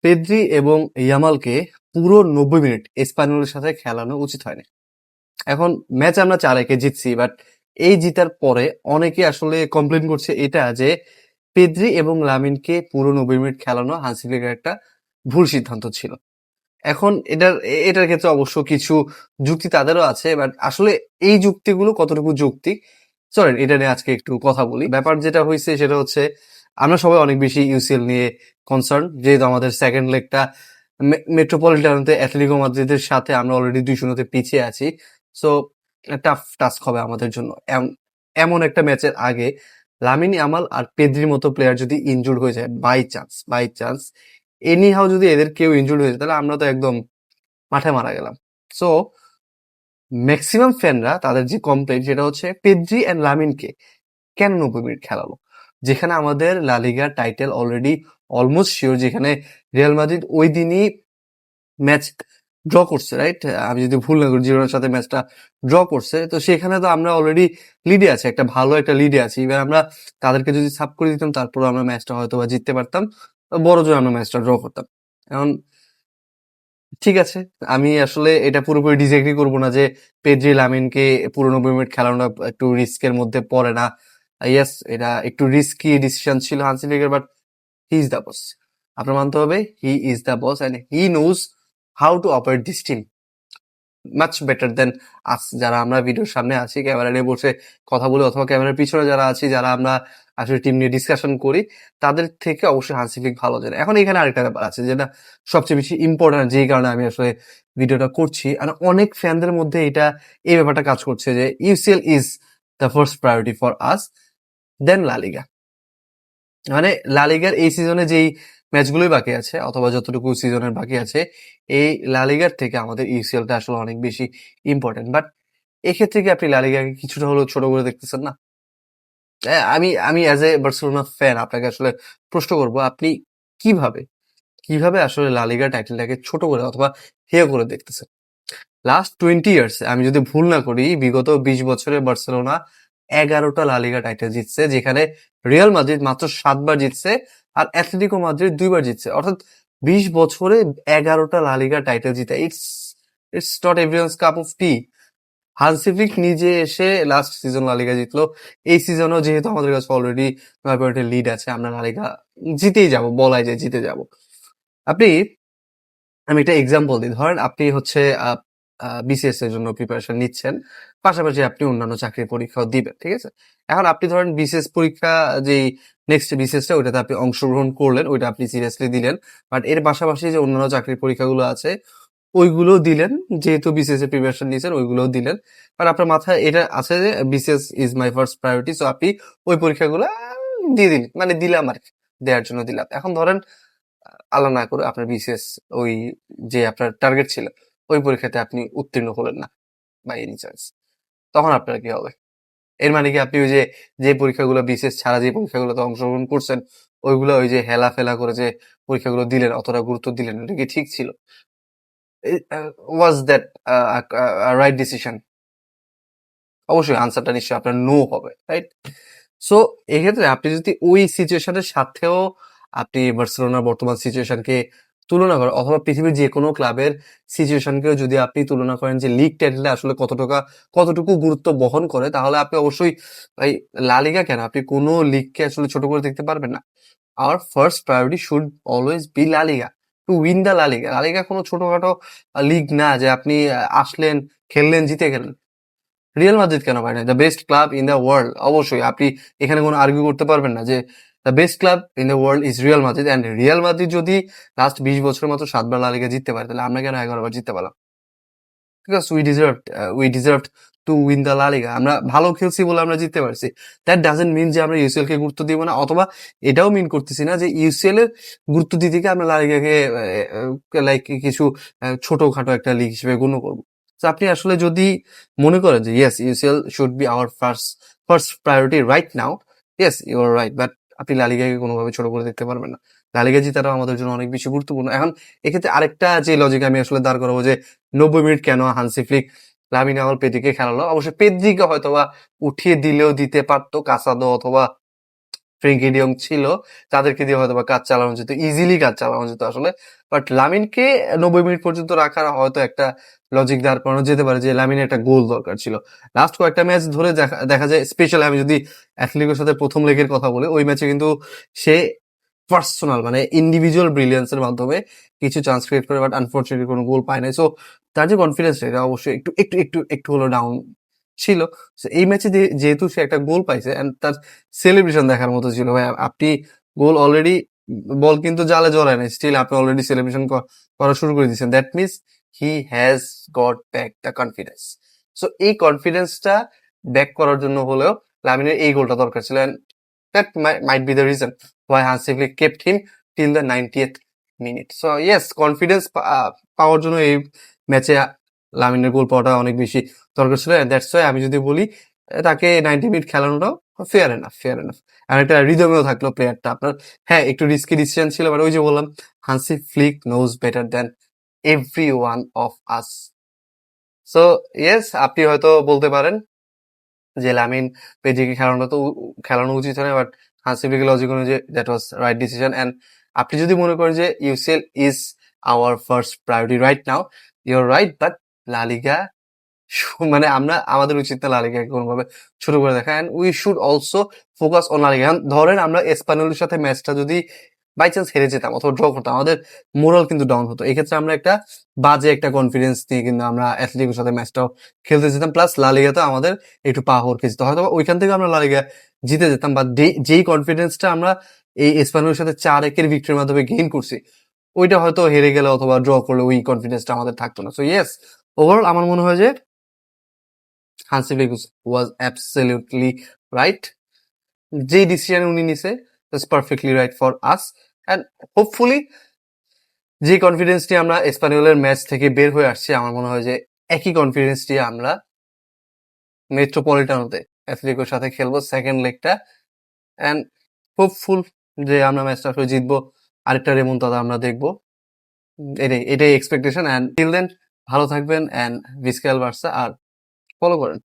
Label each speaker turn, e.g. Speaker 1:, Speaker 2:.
Speaker 1: Pedri এবং ইয়ামালকে পুরো 90 minute এসপানিওলের সাথে খেলানো উচিত হয়নি। এখন ম্যাচ আমরা 4-1 জিতছি, বাট এই জিতার পরে অনেকে আসলে কমপ্লেন করছে এটা যে পেদ্রি এবং লামিনকে পুরো 90 মিনিট খেলানো হান্সি ফ্লিকের একটা ভুল সিদ্ধান্ত ছিল। এখন এটার ক্ষেত্রে অবশ্য কিছু যুক্তি তাদেরও আছে, বাট আসলে এই যুক্তিগুলো কতটুকু যৌক্তিক চলেন এটা নিয়ে আজকে একটু কথা বলি। ব্যাপার যেটা হয়েছে সেটা হচ্ছে আমরা সবাই অনেক বেশি ইউসিএল নিয়ে কনসার্ন, যেহেতু আমাদের সেকেন্ড লেগটা মেট্রোপলিটানোতে অ্যাটলেটিকো মাদ্রিদের সাথে আমরা অলরেডি 2-0 পিছিয়ে আছি। সো টাফ টাস্ক হবে আমাদের জন্য। এমন একটা ম্যাচের আগে লামিন ইয়ামাল আর পেদ্রির মতো প্লেয়ার যদি ইনজুর্ড হয়ে যায় বাই চান্স এনি হাউ যদি এদের কেউ ইনজুর্ড হয়ে যায় তাহলে আমরা তো একদম মাঠে মারা গেলাম। সো ম্যাক্সিমাম ফ্যানরা তাদের যে কমপ্লেন সেটা হচ্ছে পেদ্রি অ্যান্ড লামিনকে কেন 90 মিনিট খেলালো, যেখানে আমাদের লা লিগার টাইটেল অলরেডি অলমোস্ট শিওর, যেখানে রিয়াল মাদ্রিদ ওই দিনই ম্যাচ ড্র করছে, রাইট? আমি যদি ভুল না করি জিরোনার সাথে ম্যাচটা ড্র করছে, তো সেখানে তো আমরা অলরেডি লিডে আছি, একটা ভালো একটা লিডে আছি। এবার আমরা তাদেরকে যদি সাব করে দিতাম তারপর আমরা ম্যাচটা হয়তো বা জিততে পারতাম, বড় জোর আমরা ম্যাচটা ড্র করতাম। এখন ঠিক আছে, আমি আসলে এটা পুরোপুরি ডিসএগ্রি করবো না যে পেদ্রি লামিনকে পুরো 90 মিনিট খেলানোটা একটু রিস্কের মধ্যে পড়ে না। ইয়েস, এটা একটু রিস্কি ডিসিশন ছিল হান্সি ফ্লিকের, but he is the boss. আপনার মানতে হবে he is the boss and he knows how to operate this team much better than us, যারা আমরা ভিডিওর সামনে আছি ক্যামেরা নিয়ে বসে কথা বলি, অথবা ক্যামেরার পিছনে যারা আছি, যারা আমরা আসলে টিম নিয়ে ডিসকাশন করি, তাদের থেকে অবশ্যই হান্সি ফ্লিক ভালো জানে। এখন এখানে আরেকটা ব্যাপার আছে যেটা সবচেয়ে বেশি ইম্পর্টেন্ট, যেই কারণে আমি আসলে ভিডিওটা করছি, আর অনেক ফ্যানদের মধ্যে এই ব্যাপারটা কাজ করছে যে UCL is the first priority for us then La Liga. মানে লা লিগার এই সিজনে যেই ম্যাচগুলোই বাকি আছে, অথবা যতটুকু সিজনের বাকি আছে, এই লা লিগার থেকে আমাদের ইউসিএলটা আসলে অনেক বেশি ইম্পর্টেন্ট। বাট এক্ষেত্রে কি আপনি লা লিগাকে কিছুটা হলেও ছোট করে দেখতেছেন না? আমি আমি অ্যাজ এ বার্সেলোনা ফ্যান আপনাকে আসলে প্রশ্ন করব, আপনি কিভাবে কিভাবে আসলে লা লিগার টাইটেলটাকে ছোট করে অথবা হেয় করে দেখতেছেন? লাস্ট 20 ইয়ার্স আমি যদি ভুল না করি, বিগত 20 বছরে বার্সেলোনা 11টা লা লিগা টাইটেল জিতছে, যেখানে রিয়াল মাদ্রিদ মাত্র 7 বার জিতছে আর অ্যাটলেটিকো মাদ্রিদ 2 বার জিতছে। অর্থাৎ 20 বছরে 11টা লা লিগা টাইটেল জিতে, it's it's not everyone's cup of T. Hansi Flick নিজে এসে লাস্ট সিজন লা লিগা জিতলো। এই সিজনও যেহেতু আমাদের কাছে অলরেডি 9 পয়েন্টের লিড আছে, আমরা লা লিগা জিতেই যাব, বলাই যায় জিতে যাব। আপনি আমি একটা এক্সাম্পল দিই। ধরেন আপনি হচ্ছে বিসিএস এর জন্য প্রিপারেশন নিচ্ছেন। পাশাপাশি আপনি অন্যান্য চাকরির পরীক্ষাও দিবেন। ঠিক আছে? এখন আপনি ধরেন বিসিএস পরীক্ষা যেই নেক্সট বিসিএসটা ওইটাতে আপনি অংশগ্রহণ করলেন, ওইটা আপনি সিরিয়াসলি দিলেন। বাট এর পাশাপাশি যে অন্যান্য চাকরির পরীক্ষাগুলো আছে ওইগুলোও দিলেন। যেহেতু বিসিএস এর প্রিপারেশন নিয়েছেন ওইগুলোও দিলেন। বাট আপনার মাথায় এটা আছে যে BCS is my first priority. So আপনি ওই পরীক্ষাগুলো দিয়ে দিলেন। মানে দিলাম আরকি। দেয়ার জন্য দিলাম। এখন ধরেন আল্লাহ না করে আপনার বিসিএস ওই যে আপনার টার্গেট ছিল ওই পরীক্ষাতে আপনি উত্তীর্ণ হলেন না বাই এনি চান্স, তখন আপনার কি হবে? এর মানে কি আপনি ওই যে যে পরীক্ষাগুলো বিসিএস ছাড়া যে পরীক্ষাগুলোতে অংশগ্রহণ করছেন ওইগুলো ওই যে হেলা ফেলা করে যে পরীক্ষাগুলো দিলেন, অতটা গুরুত্ব দিলেন, এটা কি ঠিক ছিল? Was that right decision? অবশ্যই আনসারটা নিশ্চয়ই আপনার নো হবে, রাইট? সো এক্ষেত্রে আপনি যদি ওই সিচুয়েশনের সাথেও আপনি বার্সেলোনার বর্তমান সিচুয়েশনকে তুলনা করেন, অথবা পৃথিবীর যে কোনো ক্লাবের সিচুয়েশনকেও যদি আপনি তুলনা করেন যে লিগ টাইটেলটা আসলে কতটুকু গুরুত্ব বহন করে, তাহলে আপনি অবশ্যই ভাই লা লিগা কেন, আপনি কোনো লিগকে আসলে ছোট করে দেখতে পারবেন না। Hour first priority should always be লা লিগা, টু উইন দ্য লা লিগা। লা লিগা কোনো ছোটখাটো লিগ না যে আপনি আসলেন, খেললেন, জিতে গেলেন। রিয়াল মাদ্রিদ কেন পারে না? The best club in the world. অবশ্যই আপনি এখানে কোনো আর্গুই করতে পারবেন না যে the best club in the world is Real Madrid. And Real Madrid যদি লাস্ট 20 বছরের মতো 7 বার লা লিগা জিততে পারে, তাহলে আমরা কেন 11 বার জিততে পারলাম? Because we deserved to win the লা লিগা। আমরা ভালো খেলছি বলে আমরা জিততে পারছি। দ্যাট ডাজন্ট মিন যে আমরা ইউসিএল কে গুরুত্ব দিব না, অথবা এটাও মিন করতেছি না যে ইউসিএল এর গুরুত্ব দিতে গিয়ে আমরা লা লিগাকে লাইক কিছু ছোটখাটো একটা লিগ হিসেবে গণ্য করবো। তো আপনি আসলে যদি মনে করেন যে yes UCL should be our first priority right now, yes you are right, but আপনি লা লিগাকে কোনোভাবে ছোট করে দেখতে পারবেন না। লা লিগা জিতাটাও আমাদের জন্য অনেক বেশি গুরুত্বপূর্ণ। এখন এক্ষেত্রে আরেকটা যে লজিক আমি আসলে দাঁড় করাবো যে 90 মিনিট কেন হান্সি ফ্লিক লামিন ইয়ামাল পেদ্রিকে খেলালো? অবশ্যই পেদ্রিকে হয়তোবা উঠিয়ে দিলেও দিতে পারতো কাসাদো অথবা ফ্রেঙ্কি ডিয়ং ছিল, তাদেরকে দিয়ে হয়তো বা কাজ চালানো যেত, ইজিলি কাজ চালানো যেত আসলে। বাট লামিনকে 90 মিনিট পর্যন্ত রাখার হয়তো একটা লজিক দাঁড় করানো যেতে পারে যে লামিনের একটা গোল দরকার ছিল। লাস্ট কয়েকটা ম্যাচ ধরে দেখা যায়, স্পেশালি আমি যদি অ্যাথলেটিকোর সাথে প্রথম লেগের কথা বলি, ওই ম্যাচে কিন্তু সে পার্সোনাল মানে ইন্ডিভিজুয়াল ব্রিলিয়ান্সের মাধ্যমে কিছু চান্স ক্রিয়েট করে, বাট আনফরচুনেটলি কোনো গোল পায় নাই। সো তার যে কনফিডেন্স, এটা অবশ্যই একটু একটু একটু একটু হলো ডাউন ছিল। So, এই ম্যাচে যেহেতু সে একটা গোল পাইছে এন্ড তার সেলিব্রেশন দেখার মতো ছিল। ভাই, আপনি গোল অলরেডি, বল কিন্তু জালে জড়ায় নাই, স্টিল আপনি অলরেডি সেলিব্রেশন করা শুরু করে দিয়েছেন। That means he has got back the confidence. So এই কনফিডেন্সটা ব্যাক করার জন্য হলেও লামিনের এই গোলটা দরকার ছিল, and that might be the reason why Hansi Flick kept him till the 90th minute. So yes, confidence পাওয়ার জন্য এই ম্যাচে লামিনের গোল পাওয়াটা অনেক বেশি দরকার ছিল। দ্যাটস ওয়াই আমি যদি বলি তাকে 90 মিনিট খেলানোটাও ফেয়ার এনাফ, ফেয়ার এনাফ। আর একটা রিদমেও থাকলো প্লেয়ারটা আপনার। হ্যাঁ, একটু রিস্কি ডিসিশন ছিল, বাট ওই যে বললাম, Hansi Flick nose better than every one of us. So yes, আপনি হয়তো বলতে পারেন যে লামিন পেদ্রিকে খেলানো উচিত হয় না, বাট হান্সি ফ্লিকের লজিক অনুযায়ী that was right decision. And আপনি যদি মনে করেন যে UCL is our first priority right now, you're right, but La Liga মানে আমাদের উচিত না লা লিগাকে কোনোভাবে ছোট করে দেখা, and we should also focus on La Liga. ধরেন আমরা এসপানিওলের সাথে ম্যাচটা যদি বাই চান্স হেরে যেতাম অথবা ড্র করতাম, আমাদের মোরাল কিন্তু ডাউন হতো। এক্ষেত্রে আমরা একটা বাজে একটা কনফিডেন্স নিয়ে কিন্তু আমরা অ্যাথলেটিকোর সাথে ম্যাচটাও খেলতে যেতাম, প্লাস লা লিগাতে আমাদের একটু পা হরকে যেত, হয়তো ওইখান থেকে আমরা লা লিগা জিতে যেতাম। বা যেই কনফিডেন্সটা আমরা এই এসপানিওলের সাথে 4-1 ভিক্টরির মাধ্যমে গেইন করছি, ওইটা হয়তো হেরে গেলে অথবা ড্র করলে ওই কনফিডেন্সটা আমাদের থাকতো না। সো ইয়েস, ওভারঅল আমার মনে হয় যে হান্সি ফ্লিক ওয়াজ অ্যাবসলিউটলি রাইট। যে ডিসিশন উনি নিছে, that's perfectly right for us. And hopefully যে কনফিডেন্স নিয়ে আমরা এসপানিওলের ম্যাচ থেকে বের হয়ে আসছি, আমার মনে হয় যে একই কনফিডেন্স নিয়ে আমরা মেট্রোপলিটানোতে অ্যাথলেটিকোর সাথে খেলবো সেকেন্ড লেগটা। অ্যান্ড হোপফুল যে আমরা ম্যাচটা আসলে জিতবো, আরেকটা রেমন্তাদা আমরা দেখবো। এটাই এক্সপেকটেশন। অ্যান্ড টিল দেন ভালো থাকবেন, অ্যান্ড ভিস্কাল বার্সা আর ফলো করেন।